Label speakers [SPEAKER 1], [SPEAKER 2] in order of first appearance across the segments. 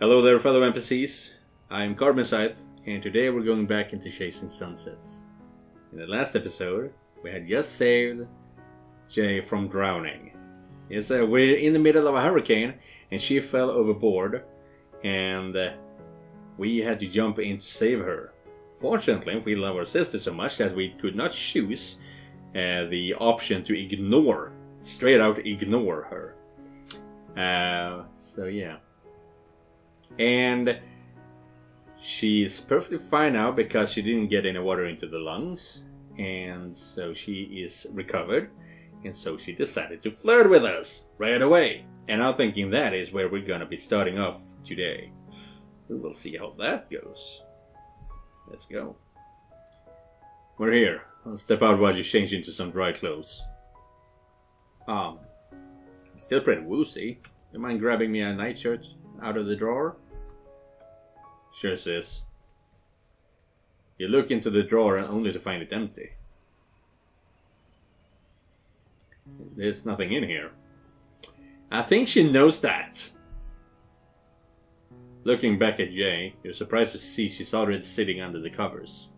[SPEAKER 1] Hello there, fellow NPCs. I'm Scythe, and today we're going back into Chasing Sunsets. In the last episode, we had just saved Jay from drowning. Yes, we're in the middle of a hurricane, and she fell overboard, and we had to jump in to save her. Fortunately, we love our sister so much that we could not choose the option to ignore, straight out ignore her. So yeah. And she's perfectly fine now because she didn't get any water into the lungs. And so she is recovered. And so she decided to flirt with us right away. And I'm thinking that is where we're gonna be starting off today. We will see how that goes. Let's go. We're here. I'll step out while you change into some dry clothes. I'm still pretty woozy. You mind grabbing me a nightshirt out of the drawer? Sure, sis. You look into the drawer only to find it empty. There's nothing in here. I think she knows that. Looking back at Jay, you're surprised to see she's already sitting under the covers.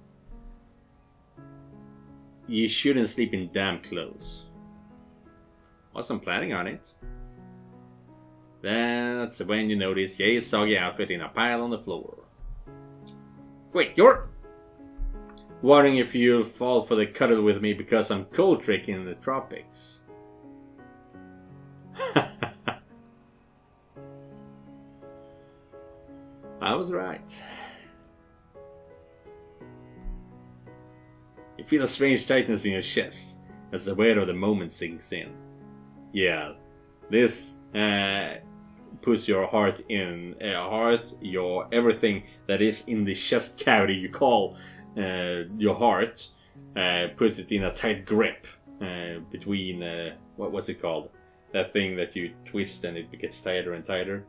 [SPEAKER 1] You shouldn't sleep in damp clothes. Wasn't planning on it. That's when you notice Jay's soggy outfit in a pile on the floor. Wait, you're wondering if you'll fall for the cuddle with me because I'm cold tricking in the tropics. I was right. You feel a strange tightness in your chest as the weight of the moment sinks in. Yeah, this puts your heart in your everything that is in the chest cavity you call your heart, puts it in a tight grip between what's it called? That thing that you twist and it gets tighter and tighter.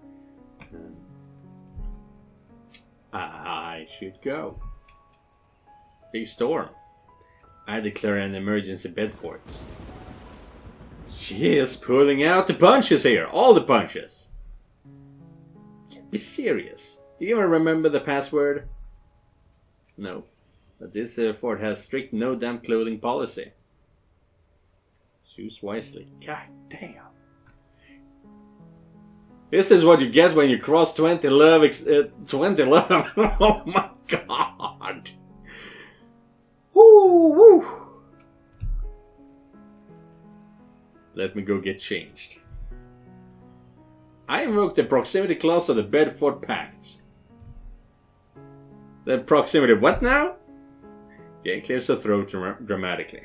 [SPEAKER 1] I should go. Big storm. I declare an emergency bed fort. She is pulling out the punches here, all the punches. Can't be serious. Do you even remember the password? No, but this fort has strict no damp clothing policy. Choose wisely. God damn. This is what you get when you cross 20 love. 20 love. Oh my god. Woo, woo. Let me go get changed. I invoke the proximity clause of the Bedford Pact. The proximity what now? Yeah, it clears the throat dramatically.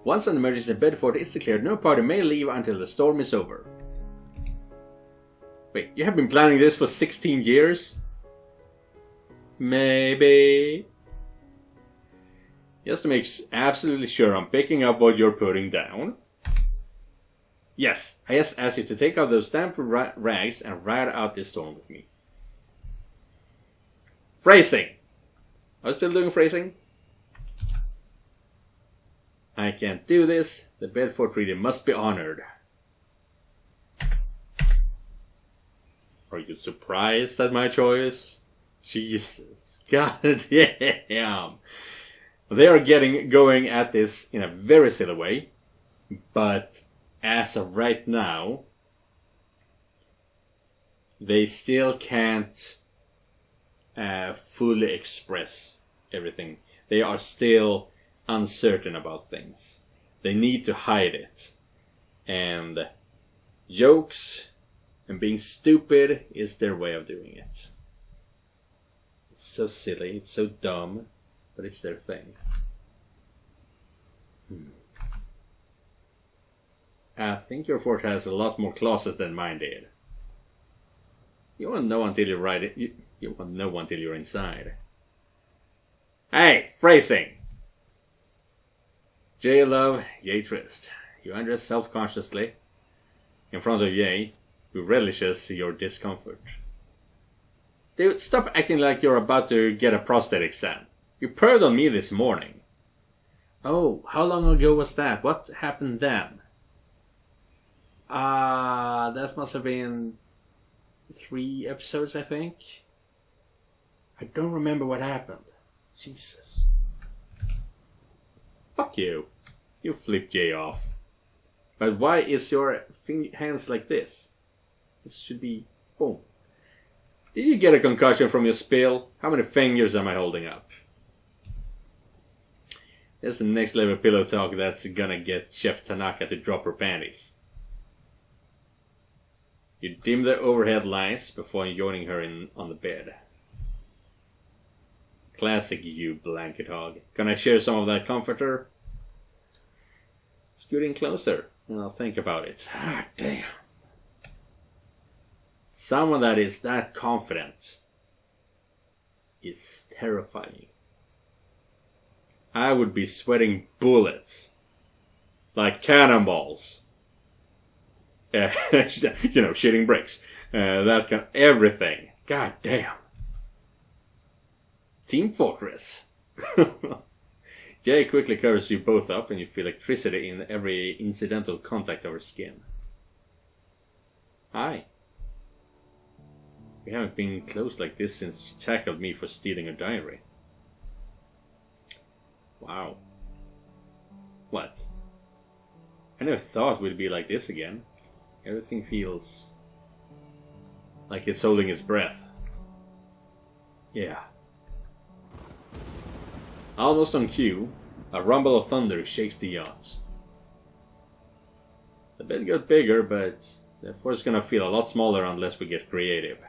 [SPEAKER 1] Once an emergency Bedford is declared, no party may leave until the storm is over. Wait, you have been planning this for 16 years? Maybe. Just to make absolutely sure I'm picking up what you're putting down. Yes, I just asked you to take out those damp rags and ride out this storm with me. Phrasing! Are you still doing phrasing? I can't do this. The Bedford Treaty must be honored. Are you surprised at my choice? Jesus. God damn. They are going at this in a very silly way. But as of right now, they still can't fully express everything. They are still uncertain about things. They need to hide it. And jokes and being stupid is their way of doing it. It's so silly, it's so dumb, but it's their thing. I think your fort has a lot more clauses than mine did. You won't know until you write it. You won't know until you're inside. Hey, phrasing! Jay love, Jay tryst. You undress self-consciously in front of Jay, who relishes your discomfort. Dude, stop acting like you're about to get a prostate exam. You purred on me this morning. Oh, how long ago was that? What happened then? That must have been 3 episodes, I think. I don't remember what happened. Jesus. Fuck you. You flip Jay off. But why is your hands like this? This should be... boom. Did you get a concussion from your spill? How many fingers am I holding up? That's the next level pillow talk that's gonna get Chef Tanaka to drop her panties. You dim the overhead lights before joining her on the bed. Classic you, blanket hog. Can I share some of that comforter? Scoot in closer, and I'll think about it. Ah, damn. Someone that is that confident is terrifying. I would be sweating bullets. Like cannonballs. Shitting bricks. That kind of everything. God damn. Team Fortress. Jay quickly covers you both up and you feel electricity in every incidental contact of her skin. Hi. We haven't been close like this since she tackled me for stealing her diary. Wow. What? I never thought we'd be like this again. Everything feels like it's holding its breath. Yeah. Almost on cue, a rumble of thunder shakes the yacht. The bed got bigger, but the force is gonna feel a lot smaller unless we get creative.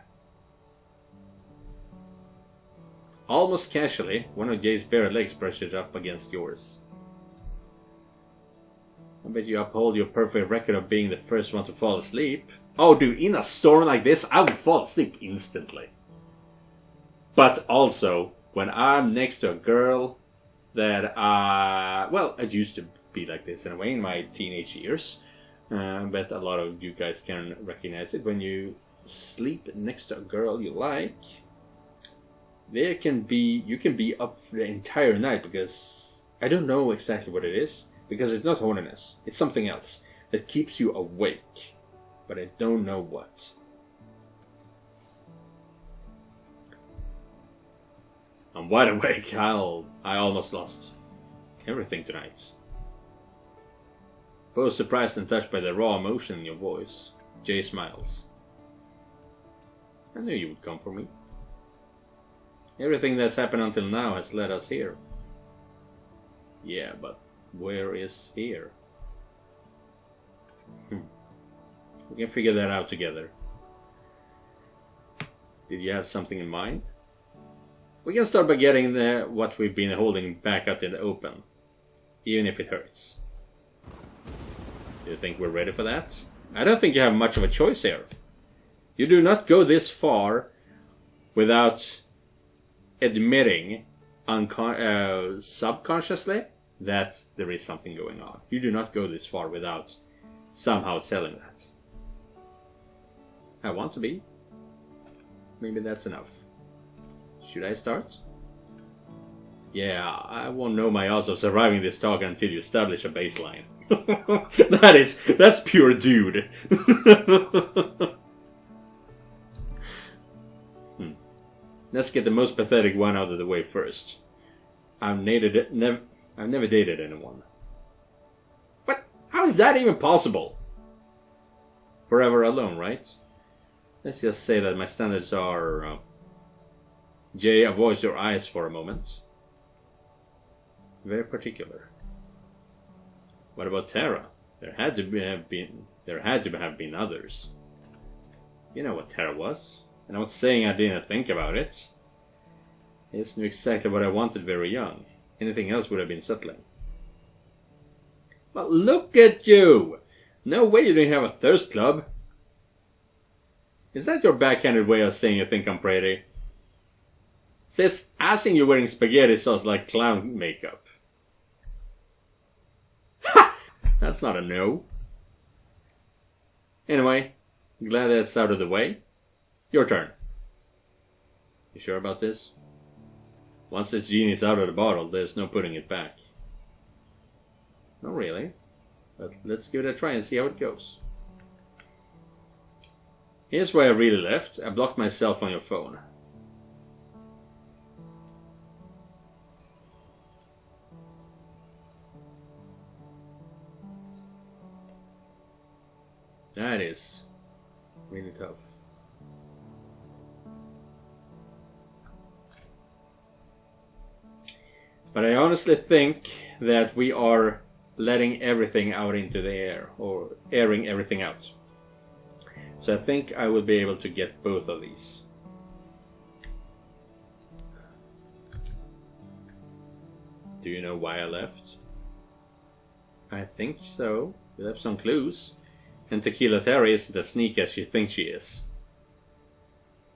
[SPEAKER 1] Almost casually, one of Jay's bare legs brushes up against yours. I bet you uphold your perfect record of being the first one to fall asleep. Oh dude, in a storm like this, I would fall asleep instantly. But also, when I'm next to a girl that, I used to be like this in a way in my teenage years. But a lot of you guys can recognize it. When you sleep next to a girl you like, you can be up for the entire night because I don't know exactly what it is. Because it's not horniness, it's something else that keeps you awake. But I don't know what. I'm wide awake. I almost lost everything tonight. Both surprised and touched by the raw emotion in your voice. Jay smiles. I knew you would come for me. Everything that's happened until now has led us here. Yeah, but where is here? We can figure that out together. Did you have something in mind? We can start by getting what we've been holding back out in the open. Even if it hurts. Do you think we're ready for that? I don't think you have much of a choice here. You do not go this far without admitting subconsciously that there is something going on. You do not go this far without somehow telling that. I want to be. Maybe that's enough. Should I start? Yeah, I won't know my odds of surviving this talk until you establish a baseline. That's pure dude. Let's get the most pathetic one out of the way first. I've never dated anyone. What? How is that even possible? Forever alone, right? Let's just say that my standards are... Jay, avoid your eyes for a moment. Very particular. What about Tara? There had to have been others. You know what Tara was. And I'm not saying I didn't think about it. I just knew exactly what I wanted very young. Anything else would have been settling. But look at you! No way you didn't have a thirst club. Is that your backhanded way of saying you think I'm pretty? Sis, I've seen you wearing spaghetti sauce like clown makeup. Ha! That's not a no. Anyway, glad that's out of the way. Your turn. You sure about this? Once this genie's out of the bottle, there's no putting it back. Not really. But let's give it a try and see how it goes. Here's why I really left. I blocked myself on your phone. That is really tough. But I honestly think that we are letting everything out into the air, or airing everything out. So I think I will be able to get both of these. Do you know why I left? I think so. We left some clues. And Tequila Terry isn't as sneaky as you think she is.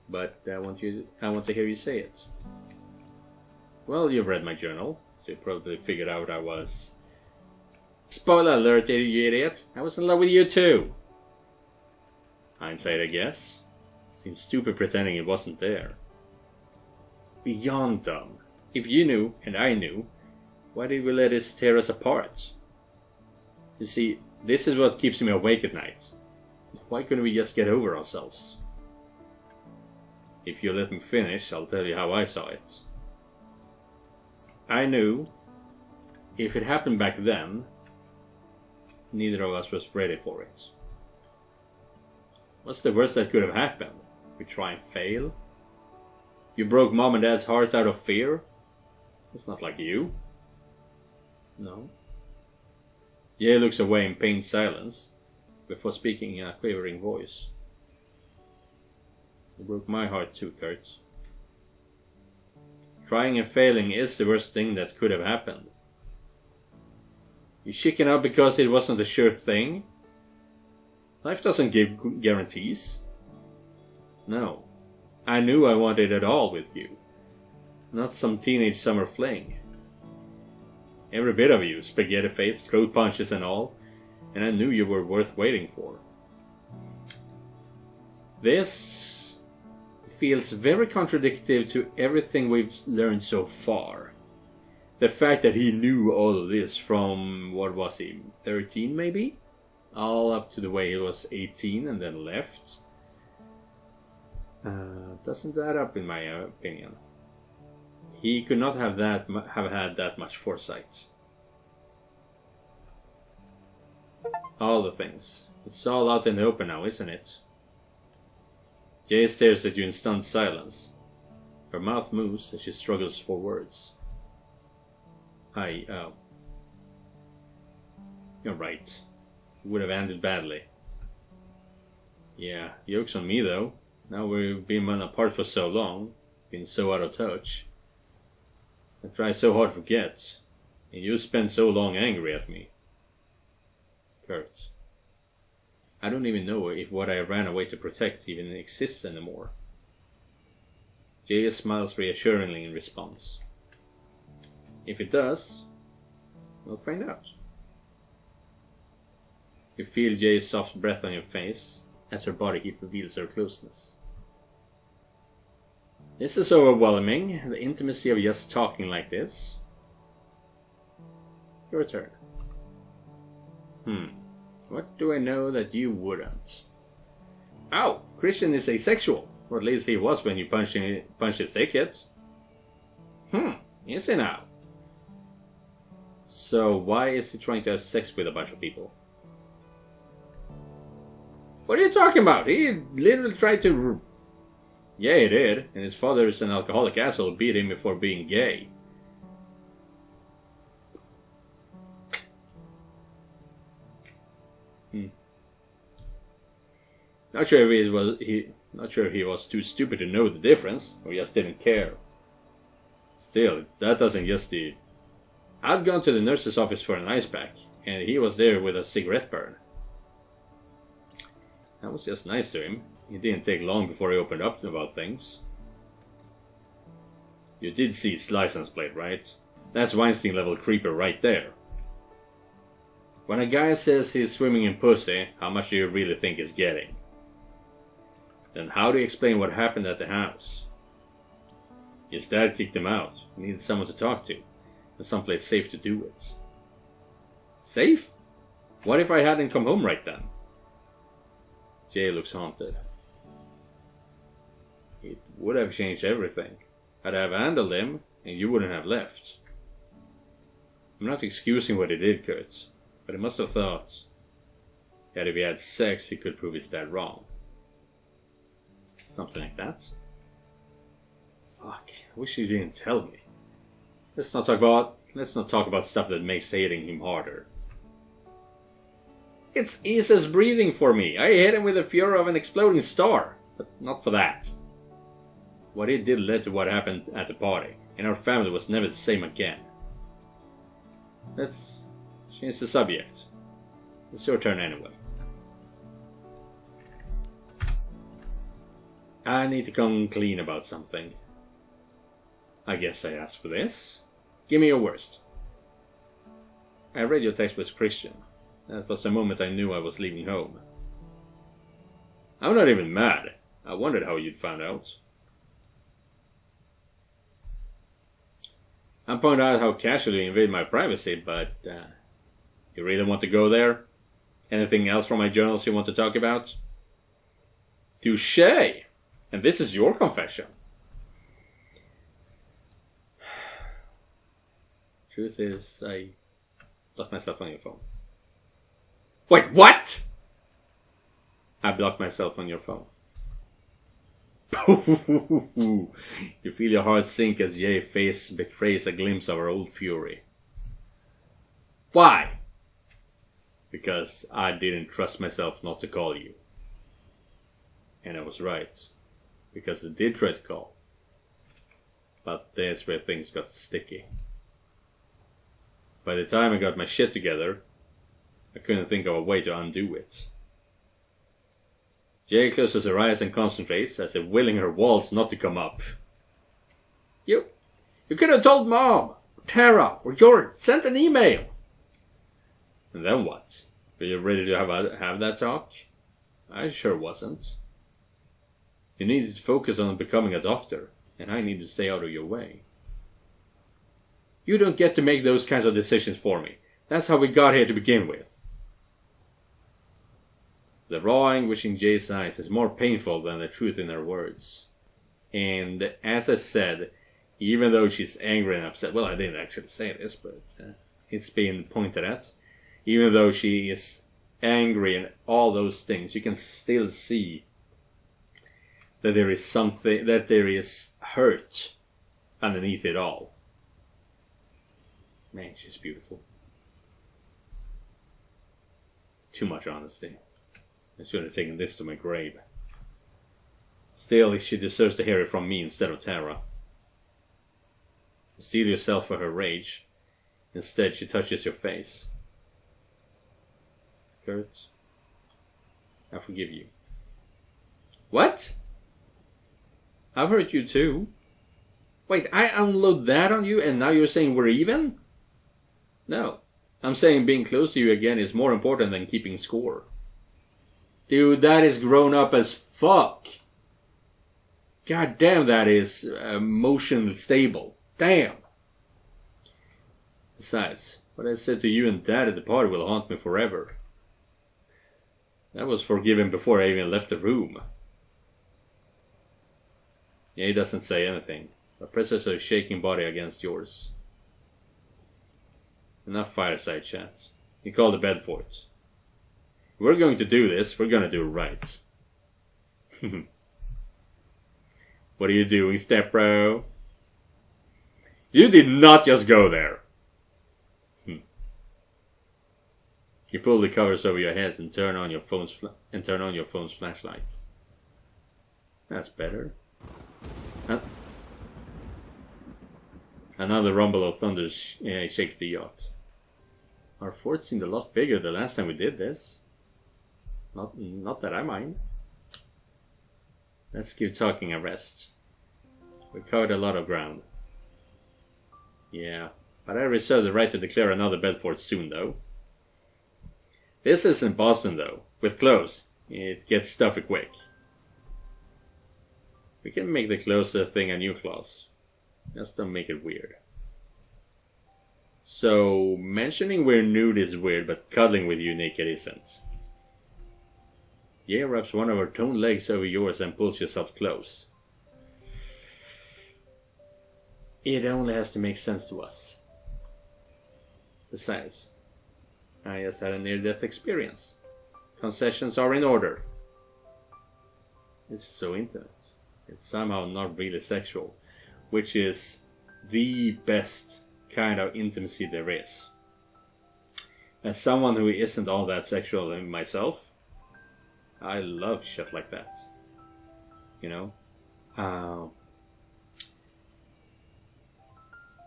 [SPEAKER 1] But I want to hear you say it. Well, you've read my journal, so you probably figured out I was... Spoiler alert, you idiot! I was in love with you too! Hindsight, I guess. Seems stupid pretending it wasn't there. Beyond dumb. If you knew, and I knew, why did we let this tear us apart? You see, this is what keeps me awake at night. Why couldn't we just get over ourselves? If you let me finish, I'll tell you how I saw it. I knew, if it happened back then, neither of us was ready for it. What's the worst that could have happened? We try and fail? You broke Mom and Dad's hearts out of fear? It's not like you. No. Jay looks away in pained silence, before speaking in a quavering voice. You broke my heart too, Kurt. Trying and failing is the worst thing that could have happened. You chicken out because it wasn't a sure thing? Life doesn't give guarantees. No. I knew I wanted it all with you. Not some teenage summer fling. Every bit of you, spaghetti face, throat punches and all, and I knew you were worth waiting for. This feels very contradictory to everything we've learned so far. The fact that he knew all of this from, what was he, 13 maybe? All up to the way he was 18 and then left. Doesn't add up in my opinion. He could not have had that much foresight. All the things. It's all out in the open now, isn't it? Jay stares at you in stunned silence. Her mouth moves as she struggles for words. You're right. It would have ended badly. Yeah, joke's on me though. Now we've been apart for so long, been so out of touch. I try so hard to forget, and you spend so long angry at me. Kurt. I don't even know if what I ran away to protect even exists anymore. Jay smiles reassuringly in response. If it does, we'll find out. You feel Jay's soft breath on your face as her body heat reveals her closeness. This is overwhelming, the intimacy of just talking like this. Your turn. What do I know that you wouldn't? Oh, Christian is asexual. Or at least he was when you punched his ticket. Is he now? So why is he trying to have sex with a bunch of people? What are you talking about? He literally tried to... Yeah, he did. And his father is an alcoholic asshole who beat him before being gay. Not sure if he was too stupid to know the difference, or just didn't care. Still, that doesn't just do. I'd gone to the nurse's office for an ice pack, and he was there with a cigarette burn. That was just nice to him. It didn't take long before he opened up about things. You did see his license plate, right? That's Weinstein level creeper right there. When a guy says he's swimming in pussy, how much do you really think he's getting? Then how do you explain what happened at the house? His dad kicked him out. He needed someone to talk to, and someplace safe to do it. Safe? What if I hadn't come home right then? Jay looks haunted. would have changed everything. I'd have handled him, and you wouldn't have left. I'm not excusing what he did, Kurt, but he must have thought that if he had sex, he could prove his dad wrong. Something like that. Fuck, I wish you didn't tell me. Let's not talk about stuff that makes hating him harder. It's easiest breathing for me. I hit him with the fury of an exploding star, but not for that. What he did led to what happened at the party, and our family was never the same again. Let's change the subject. It's your turn anyway. I need to come clean about something. I guess I asked for this. Give me your worst. I read your text with Christian. That was the moment I knew I was leaving home. I'm not even mad. I wondered how you'd found out. I pointed out how casually you invade my privacy, but you really want to go there? Anything else from my journals you want to talk about? Touché! And this is your confession. Truth is, I blocked myself on your phone. Wait, what? I blocked myself on your phone. You feel your heart sink as Jay's face betrays a glimpse of her old fury. Why? Because I didn't trust myself not to call you. And I was right. Because I did try to call. But there's where things got sticky. By the time I got my shit together, I couldn't think of a way to undo it. Jay closes her eyes and concentrates, as if willing her walls not to come up. You could have told Mom, or Tara, or George, sent an email. And then what? Were you ready to have that talk? I sure wasn't. You needed to focus on becoming a doctor, and I need to stay out of your way. You don't get to make those kinds of decisions for me. That's how we got here to begin with. The raw anguish in Jay's eyes is more painful than the truth in her words. And as I said, even though she's angry and upset, well, I didn't actually say this, but it's being pointed at. Even though she is angry and all those things, you can still see that there is something, that there is hurt underneath it all. Man, she's beautiful. Too much honesty. I should have taken this to my grave. Still, she deserves to hear it from me instead of Tara. Steel yourself for her rage. Instead, she touches your face. Kurt, I forgive you. What? I've hurt you too. Wait, I unload that on you and now you're saying we're even? No. I'm saying being close to you again is more important than keeping score. Dude, that is grown up as fuck. God damn, that is emotionally stable. Damn. Besides, what I said to you and Dad at the party will haunt me forever. That was forgiven before I even left the room. Yeah, he doesn't say anything, but presses her shaking body against yours. Enough fireside chat. You call the bed for it. If we're going to do this, we're gonna do it right. What are you doing, step bro? You did not just go there. You pull the covers over your heads and turn on your phone's flashlight. That's better. Another rumble of thunder shakes the yacht. Our fort seemed a lot bigger the last time we did this. Not that I mind. Let's give talking a rest. We covered a lot of ground. Yeah, but I reserve the right to declare another Bedford soon, though. This isn't Boston, though. With clothes, it gets stuffy quick. We can make the closer thing a new clause. Just don't make it weird. So, mentioning we're nude is weird, but cuddling with you naked isn't. Yeah, wraps one of her toned legs over yours and pulls yourself close. it only has to make sense to us. Besides, I just had a near-death experience. Concessions are in order. This is so intimate. It's somehow not really sexual, which is the best kind of intimacy there is. As someone who isn't all that sexual in myself, I love shit like that. You know?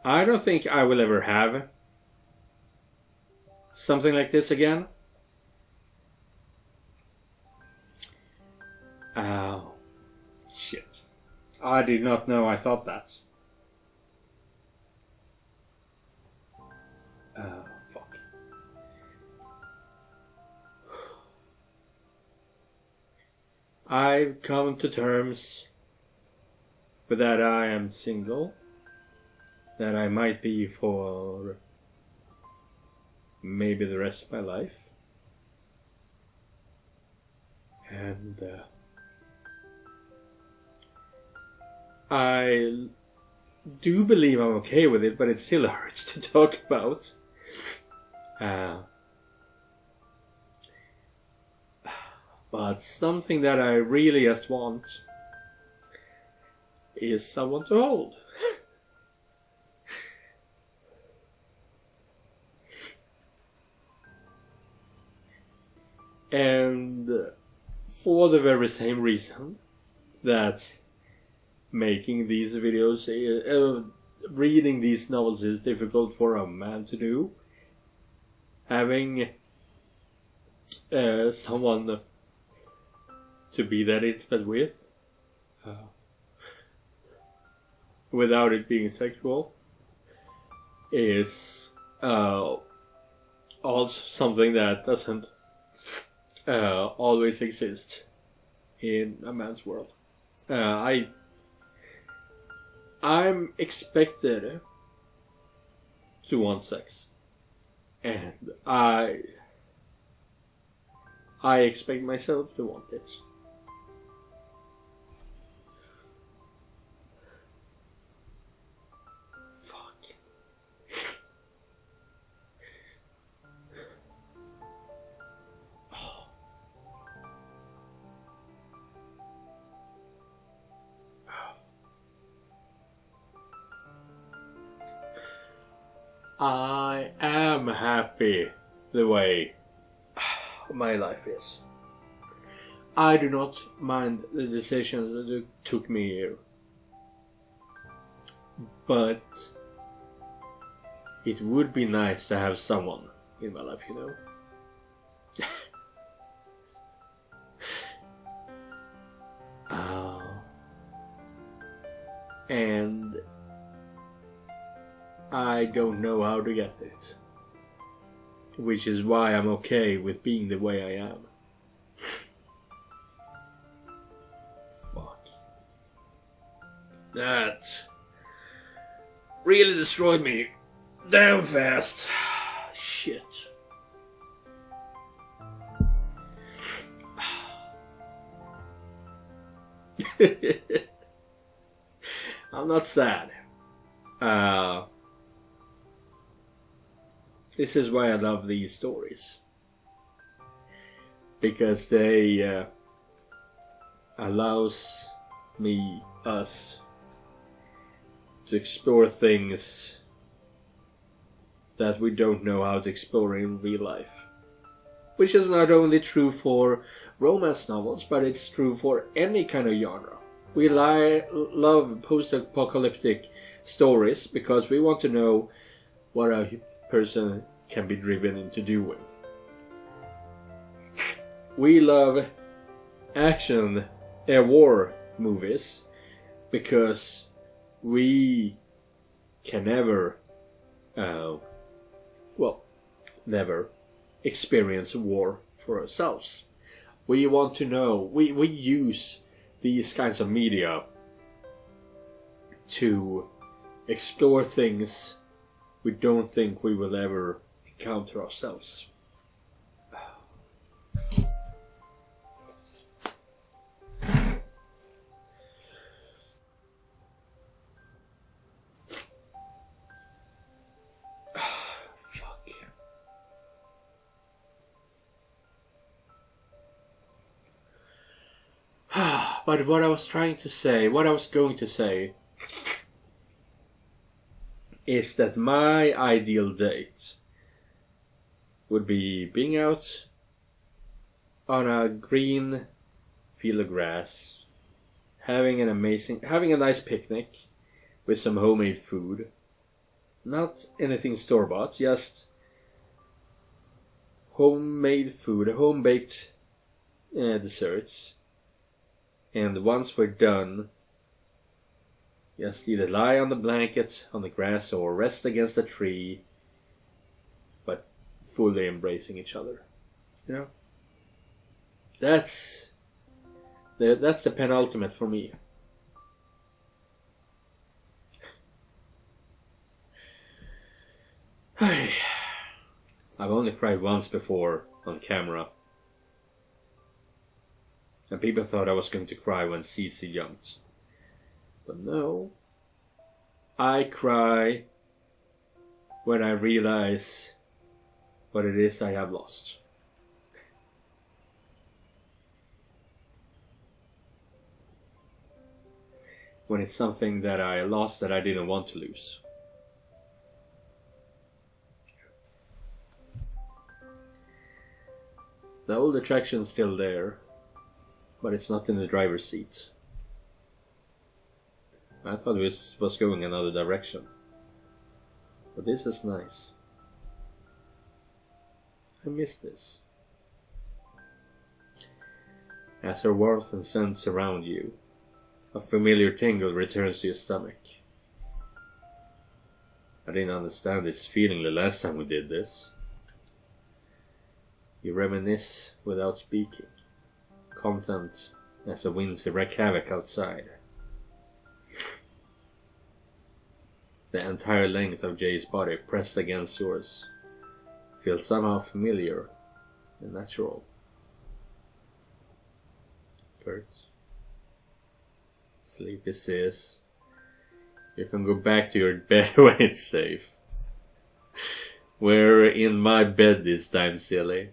[SPEAKER 1] I don't think I will ever have something like this again. Oh, shit. I did not know I thought that. Oh, fuck. I've come to terms with that I am single. That I might be for maybe the rest of my life. And I do believe I'm okay with it, but it still hurts to talk about. But something that I really just want is someone to hold. And for the very same reason that making these videos, reading these novels is difficult for a man to do, having someone to be that intimate with, without it being sexual, is also something that doesn't always exist in a man's world. I'm expected to want sex, and I expect myself to want it. I am happy the way my life is. I do not mind the decisions that took me here. But it would be nice to have someone in my life, you know. And I don't know how to get it. Which is why I'm okay with being the way I am. Fuck. That really destroyed me damn fast. Shit. I'm not sad. This is why I love these stories. Because they allows us to explore things that we don't know how to explore in real life. Which is not only true for romance novels, but it's true for any kind of genre. We love post-apocalyptic stories because we want to know what a person can be driven into doing. We love action war movies because we can never experience war for ourselves. We want to know, we use these kinds of media to explore things we don't think we will ever encounter ourselves. But what I was trying to say, what I was going to say, is that my ideal date would be being out on a green field of grass, having a nice picnic with some homemade food. Not anything store-bought, just homemade food, home-baked desserts. And once we're done, just either lie on the blanket, on the grass, or rest against a tree, but fully embracing each other. You know? That's the penultimate for me. I've only cried once before on camera. And people thought I was going to cry when Scythe jumped. But no. I cry when I realize what it is I have lost. When it's something that I lost that I didn't want to lose. The old attraction's still there, but it's not in the driver's seat. I thought it was going another direction. But this is nice. I miss this. As her warmth and scent surround you, a familiar tingle returns to your stomach. I didn't understand this feeling the last time we did this. You reminisce without speaking, content as the winds wreak havoc outside. The entire length of Jay's body pressed against yours feels somehow familiar and natural. Kurt, sleepy sis, you can go back to your bed when it's safe. We're in my bed this time, silly.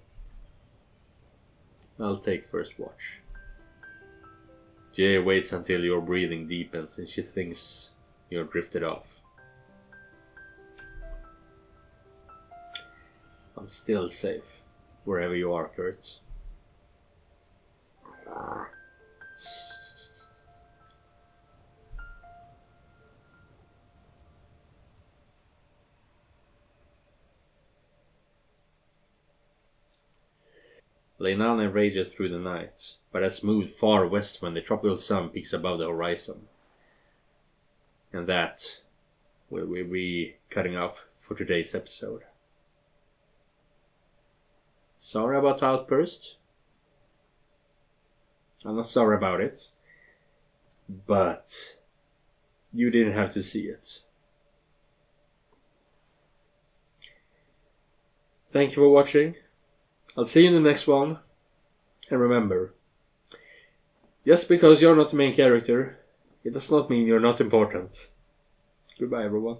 [SPEAKER 1] I'll take first watch. Jay waits until your breathing deepens and she thinks you're drifted off. I'm still safe, wherever you are, Kurt. Leilani rages through the night, but has moved far west when the tropical sun peaks above the horizon. And that will we be cutting off for today's episode. Sorry about the outburst. I'm not sorry about it. But you didn't have to see it. Thank you for watching. I'll see you in the next one. And remember, just because you're not the main character, it does not mean you're not important. Goodbye, everyone.